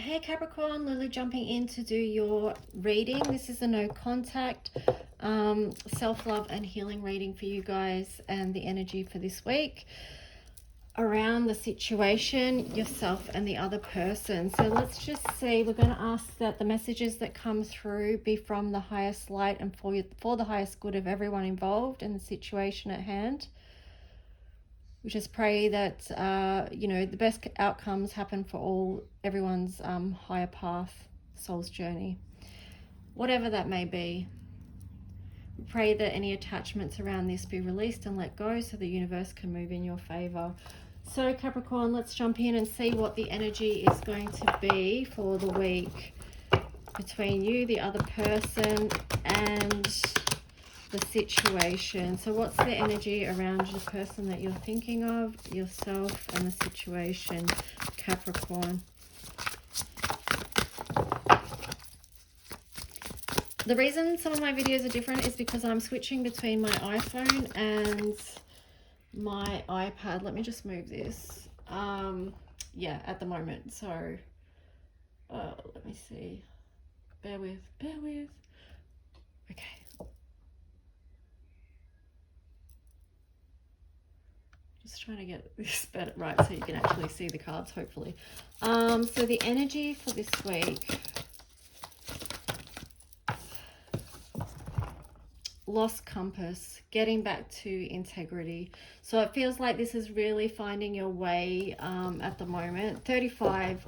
Hey Capricorn, Lily jumping in to do your reading. This is a no contact, self-love and healing reading for you guys and the energy for this week around the situation, yourself and the other person. So let's just see, we're going to ask that the messages that come through be from the highest light and for the highest good of everyone involved in the situation at hand. We just pray that, the best outcomes happen for everyone's higher path, soul's journey, whatever that may be. We pray that any attachments around this be released and let go so the universe can move in your favor. So Capricorn, let's jump in and see what the energy is going to be for the week between you, the other person, and the situation. So what's the energy around the person that you're thinking of, yourself, and the situation, Capricorn? The reason some of my videos are different is because I'm switching between my iPhone and my iPad. Let me just move this. At the moment. So let me see. Bear with. Okay. Just trying to get this better right so you can actually see the cards, hopefully. So the energy for this week. Lost compass, getting back to integrity. So it feels like this is really finding your way at the moment. 35.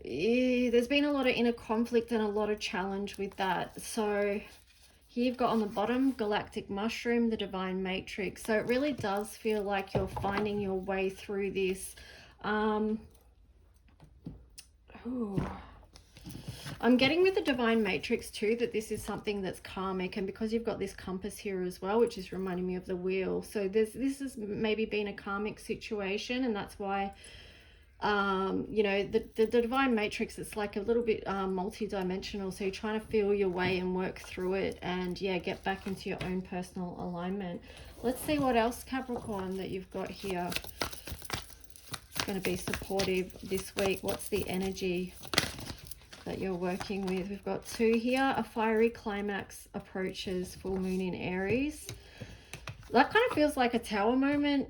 There's been a lot of inner conflict and a lot of challenge with that. So here you've got on the bottom, galactic mushroom, the divine matrix. So it really does feel like you're finding your way through this. I'm getting with the divine matrix too that this is something that's karmic, and because you've got this compass here as well, which is reminding me of the wheel. So this has maybe been a karmic situation, and that's why the divine matrix, it's like a little bit multi-dimensional, so you're trying to feel your way and work through it and get back into your own personal alignment. Let's see what else, Capricorn, that you've got here. It's going to be supportive this week. What's the energy that you're working with? We've got 2 here. A fiery climax approaches, full moon in Aries. That kind of feels like a tower moment.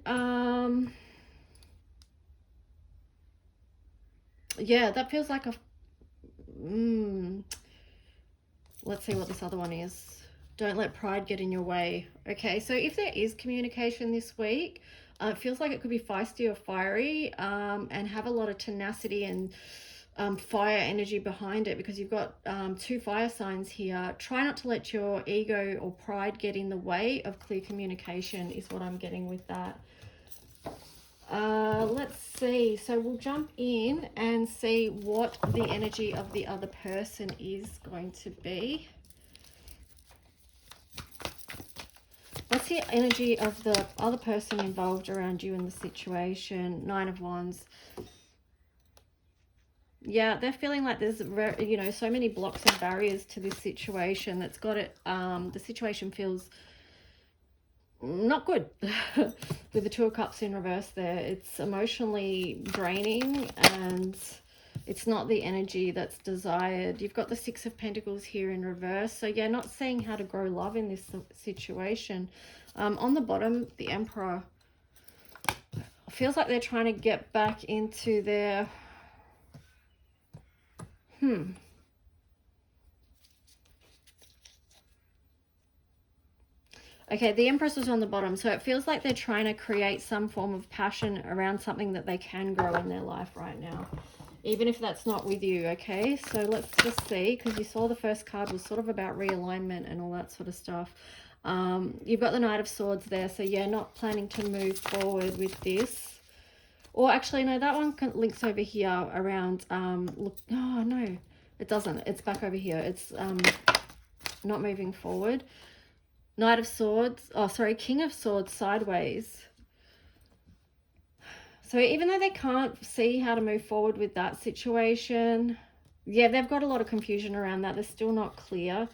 Yeah, that feels like a... Let's see what this other one is. Don't let pride get in your way. Okay, so if there is communication this week, it feels like it could be feisty or fiery, and have a lot of tenacity and fire energy behind it, because you've got 2 fire signs here. Try not to let your ego or pride get in the way of clear communication is what I'm getting with that. Let's see. So we'll jump in and see what the energy of the other person is going to be. What's the energy of the other person involved around you in the situation? 9 of Wands. Yeah, they're feeling like there's, so many blocks and barriers to this situation that's got it. The situation feels not good with the 2 of Cups in reverse there. It's emotionally draining and it's not the energy that's desired. You've got the 6 of Pentacles here in reverse. So yeah, not seeing how to grow love in this situation. On the bottom, the Emperor. Feels like they're trying to get back into their... Okay, the Empress was on the bottom, so it feels like they're trying to create some form of passion around something that they can grow in their life right now, even if that's not with you, okay? So let's just see, because you saw the first card was sort of about realignment and all that sort of stuff. You've got the Knight of Swords there, so yeah, not planning to move forward with this. Or actually, no, that one links over here around, look, oh no, it doesn't. It's back over here. It's not moving forward. Knight of Swords, King of Swords sideways. So even though they can't see how to move forward with that situation, yeah, they've got a lot of confusion around that. They're still not clear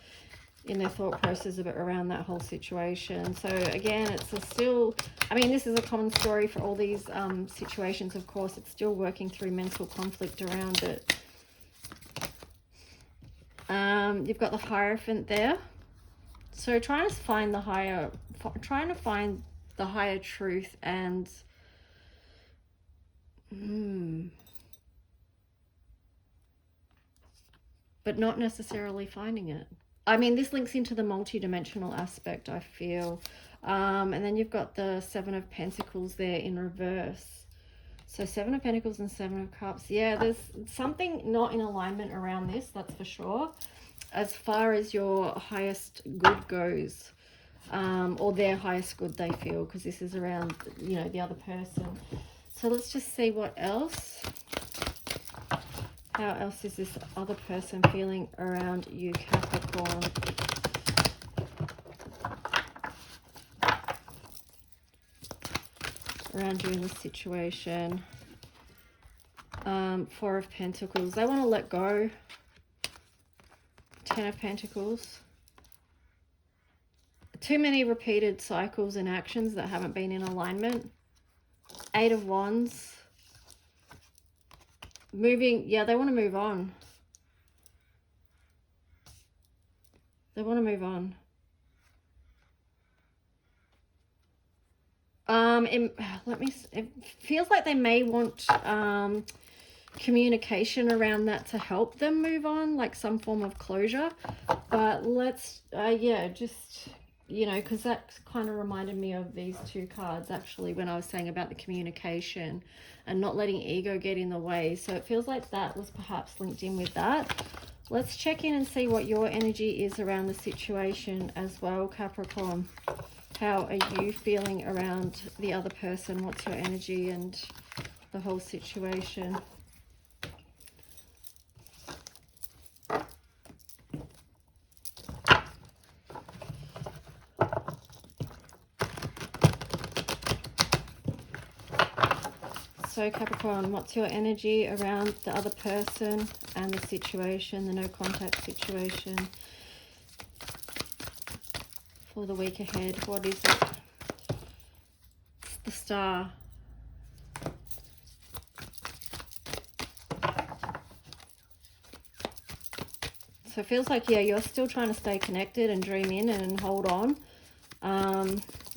in their thought process around that whole situation. So again, it's still, I mean, this is a common story for all these situations, of course. It's still working through mental conflict around it. You've got the Hierophant there. So trying to find the higher truth and but not necessarily finding it. I mean, this links into the multi-dimensional aspect, I feel. And then you've got the Seven of Pentacles there in reverse. So Seven of Pentacles and Seven of Cups. Yeah, there's something not in alignment around this, that's for sure. As far as your highest good goes, or their highest good they feel, because this is around, you know, the other person. So let's just see what else. How else is this other person feeling around you, Capricorn? Around you in this situation. Four of Pentacles. They want to let go. Ten of Pentacles. Too many repeated cycles and actions that haven't been in alignment. Eight of Wands. Moving, yeah, they want to move on. They want to move on. It feels like they may want communication around that to help them move on, like some form of closure. But let's, yeah, just, you know, because that kind of reminded me of these two cards actually when I was saying about the communication and not letting ego get in the way. So it feels like that was perhaps linked in with that. Let's check in and see what your energy is around the situation as well, Capricorn. How are you feeling around the other person? What's your energy and the whole situation? So Capricorn, what's your energy around the other person and the situation, the no contact situation for the week ahead? What is it? It's the Star. So it feels like, yeah, you're still trying to stay connected and dream in and hold on.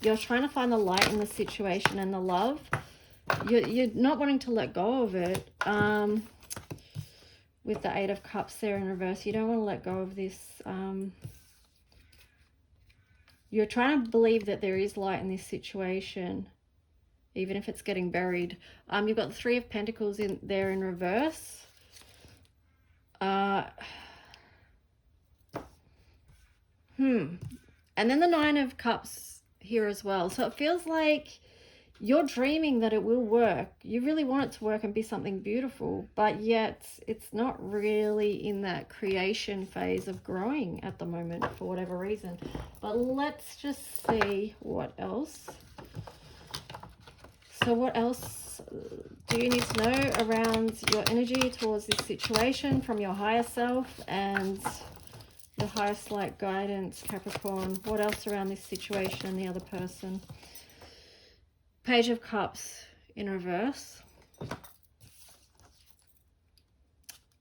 You're trying to find the light in the situation and the love. You're not wanting to let go of it. With the Eight of Cups there in reverse, you don't want to let go of this. You're trying to believe that there is light in this situation, even if it's getting buried. You've got the Three of Pentacles in there in reverse. And then the Nine of Cups here as well. So it feels like you're dreaming that it will work. You really want it to work and be something beautiful, but yet it's not really in that creation phase of growing at the moment for whatever reason. But let's just see what else. So what else do you need to know around your energy towards this situation from your higher self and your highest light guidance, Capricorn? What else around this situation and the other person? Page of Cups in reverse.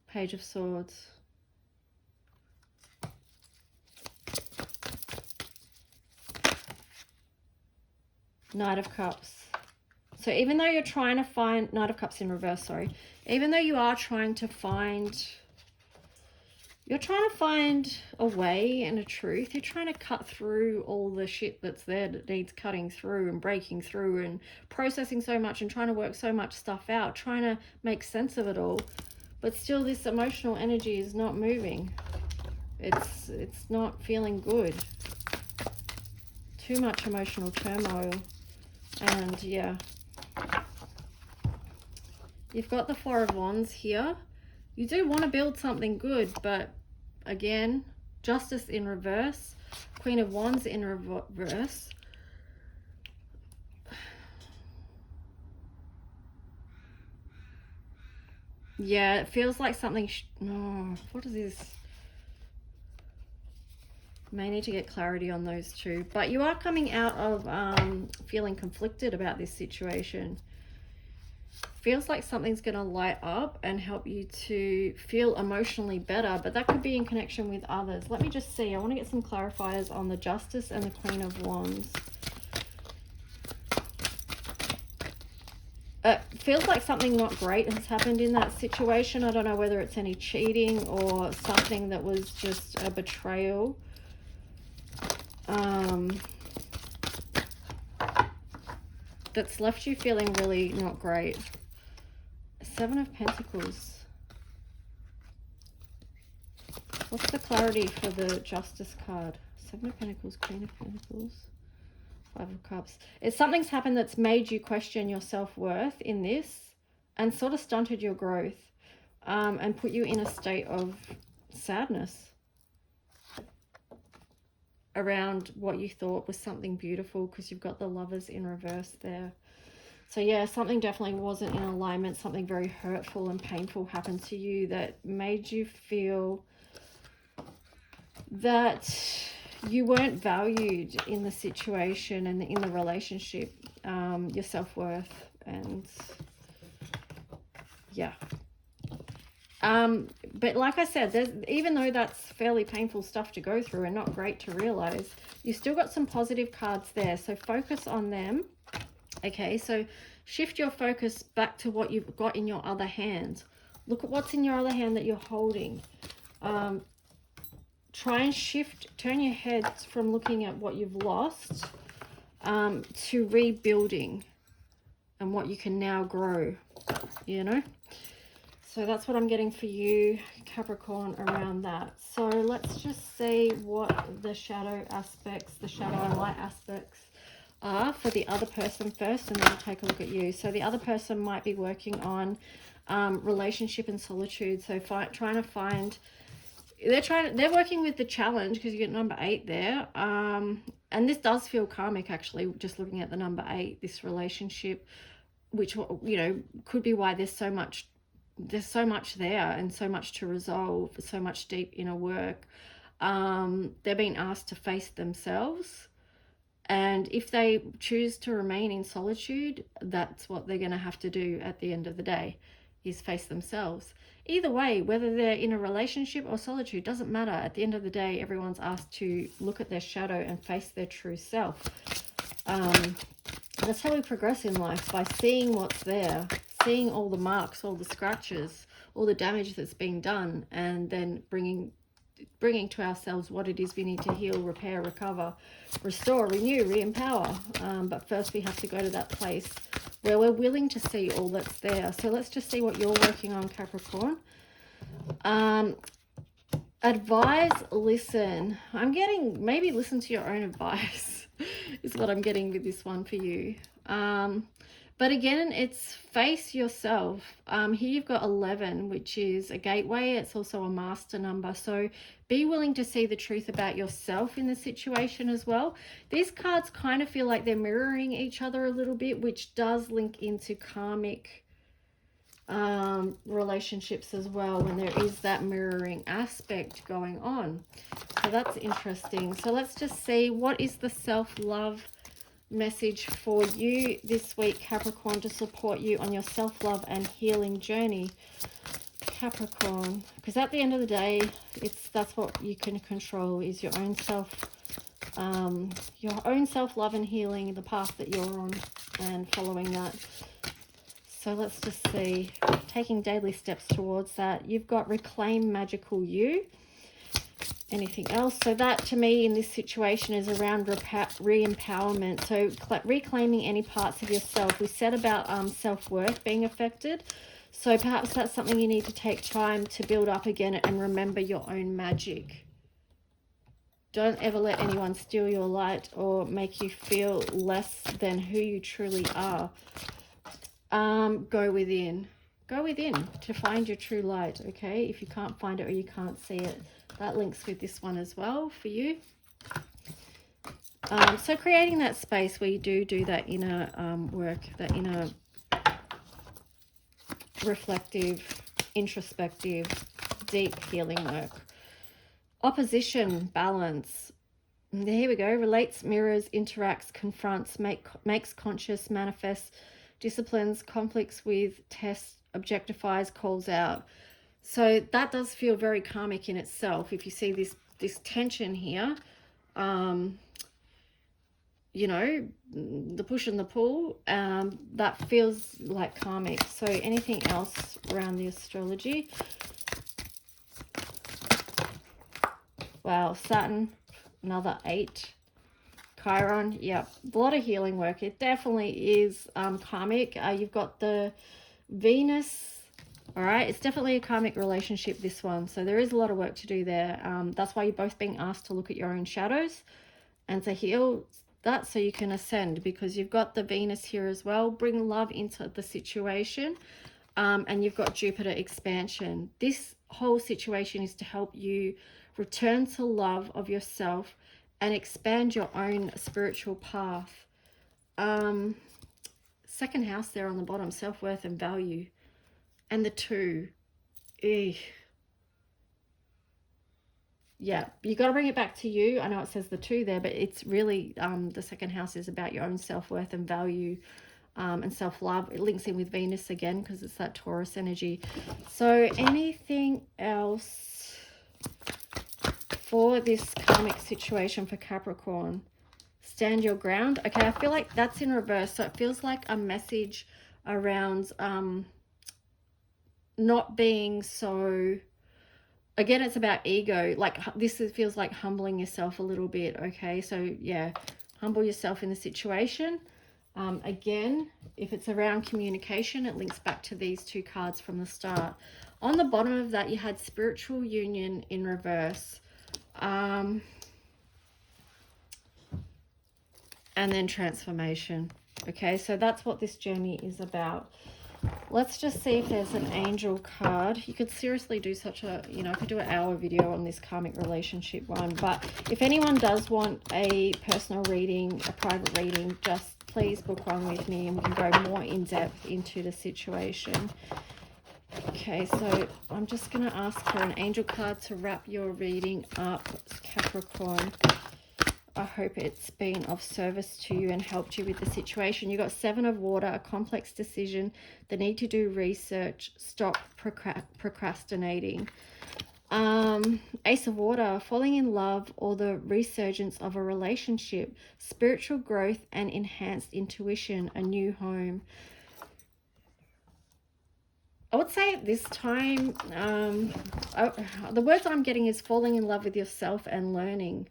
Page of Swords. Knight of Cups. So even though you're trying to find, Knight of Cups in reverse, sorry. Even though you are trying to find, you're trying to find a way and a truth. You're trying to cut through all the shit that's there that needs cutting through and breaking through and processing so much and trying to work so much stuff out, trying to make sense of it all. But still this emotional energy is not moving. It's not feeling good. Too much emotional turmoil. And yeah. You've got the Four of Wands here. You do want to build something good, but again, Justice in reverse, Queen of Wands in reverse. Yeah, it feels like something, no, what is this? May need to get clarity on those two, but you are coming out of feeling conflicted about this situation. feels like something's going to light up and help you to feel emotionally better, but that could be in connection with others. Let me just see. I want to get some clarifiers on the Justice and the Queen of Wands. It feels like something not great has happened in that situation. I don't know whether it's any cheating or something that was just a betrayal. That's left you feeling really not great. Seven of Pentacles. What's the clarity for the Justice card? Seven of Pentacles, Queen of Pentacles, Five of Cups. It's something's happened that's made you question your self-worth in this and sort of stunted your growth, and put you in a state of sadness around what you thought was something beautiful, because you've got the Lovers in reverse there. So yeah, something definitely wasn't in alignment. Something very hurtful and painful happened to you that made you feel that you weren't valued in the situation and in the relationship, your self-worth, and yeah. But like I said, even though that's fairly painful stuff to go through and not great to realize, you still got some positive cards there. So focus on them. Okay, so shift your focus back to what you've got in your other hand. Look at what's in your other hand that you're holding. Try and turn your head from looking at what you've lost, to rebuilding and what you can now grow, you know? So that's what I'm getting for you, Capricorn, around that. So let's just see what the shadow aspects, the shadow and light aspects are for the other person first, and then we'll take a look at you. So the other person might be working on relationship and solitude. So trying to find, they're working with the challenge, because you get number 8 there. And this does feel karmic, actually, just looking at the number 8, this relationship, which, you know, could be why there's so much there and so much to resolve, so much deep inner work. They're being asked to face themselves, and if they choose to remain in solitude, that's what they're going to have to do at the end of the day, is face themselves. Either way, whether they're in a relationship or solitude, doesn't matter. At the end of the day, everyone's asked to look at their shadow and face their true self. That's how we progress in life, by seeing what's there, seeing all the marks, all the scratches, all the damage that's been done, and then bringing to ourselves what it is we need to heal, repair, recover, restore, renew, re-empower. But first we have to go to that place where we're willing to see all that's there. So let's just see what you're working on, Capricorn. Advise, listen. I'm getting, maybe listen to your own advice is what I'm getting with this one for you. But again, it's face yourself. Here you've got 11, which is a gateway. It's also a master number. So be willing to see the truth about yourself in the situation as well. These cards kind of feel like they're mirroring each other a little bit, which does link into karmic relationships as well, when there is that mirroring aspect going on. So that's interesting. So let's just see, what is the self-love message for you this week, Capricorn, to support you on your self-love and healing journey, Capricorn? Because at the end of the day, that's what you can control, is your own self-love and healing, the path that you're on, and following that. So let's just see, taking daily steps towards that. You've got reclaim magical you. Anything else? So that, to me, in this situation is around re-empowerment. So reclaiming any parts of yourself. We said about self-worth being affected. So perhaps that's something you need to take time to build up again and remember your own magic. Don't ever let anyone steal your light or make you feel less than who you truly are. Go within. Go within to find your true light, okay? If you can't find it or you can't see it, that links with this one as well for you. So creating that space where you do that inner work, that inner reflective, introspective, deep healing work. Opposition, balance. Here we go. Relates, mirrors, interacts, confronts, makes conscious, manifests, disciplines, conflicts with, tests, objectifies, calls out. So that does feel very karmic in itself. If you see this tension here, you know, the push and the pull, that feels like karmic. So anything else around the astrology? Wow, Saturn, another 8. Chiron, yep, a lot of healing work. It definitely is karmic. You've got the Venus. All right, it's definitely a karmic relationship, this one. So there is a lot of work to do there. That's why you're both being asked to look at your own shadows and to heal that so you can ascend, because you've got the Venus here as well. Bring love into the situation. And you've got Jupiter expansion. This whole situation is to help you return to love of yourself and expand your own spiritual path. Second house there on the bottom, self-worth and value. And the 2. Eugh. Yeah, you got to bring it back to you. I know it says the 2 there, but it's really the second house is about your own self-worth and value, and self-love. It links in with Venus again because it's that Taurus energy. So anything else for this karmic situation for Capricorn? Stand your ground. Okay, I feel like that's in reverse. So it feels like a message around not being so, again, it's about ego. Like this feels like humbling yourself a little bit. Okay, so yeah, humble yourself in the situation. Again, if it's around communication, it links back to these 2 cards from the start. On the bottom of that, you had spiritual union in reverse. And then transformation. Okay, so that's what this journey is about. Let's just see if there's an angel card. You could seriously do such a, you know, I could do an hour video on this karmic relationship one. But if anyone does want a personal reading, a private reading, just please book one with me and we can go more in depth into the situation. Okay, so I'm just going to ask for an angel card to wrap your reading up, Capricorn. I hope it's been of service to you and helped you with the situation. You got 7 of water, a complex decision, the need to do research, stop procrastinating. Ace of water, falling in love or the resurgence of a relationship, spiritual growth and enhanced intuition, a new home. I would say at this time, the words I'm getting is falling in love with yourself and learning.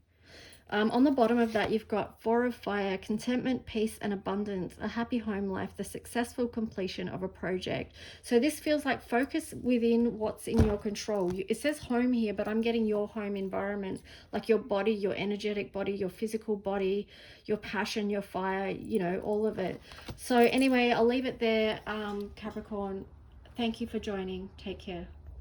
On the bottom of that, you've got 4 of fire, contentment, peace, and abundance, a happy home life, the successful completion of a project. So this feels like focus within what's in your control. It says home here, but I'm getting your home environment, like your body, your energetic body, your physical body, your passion, your fire, you know, all of it. So anyway, I'll leave it there, Capricorn. Thank you for joining. Take care.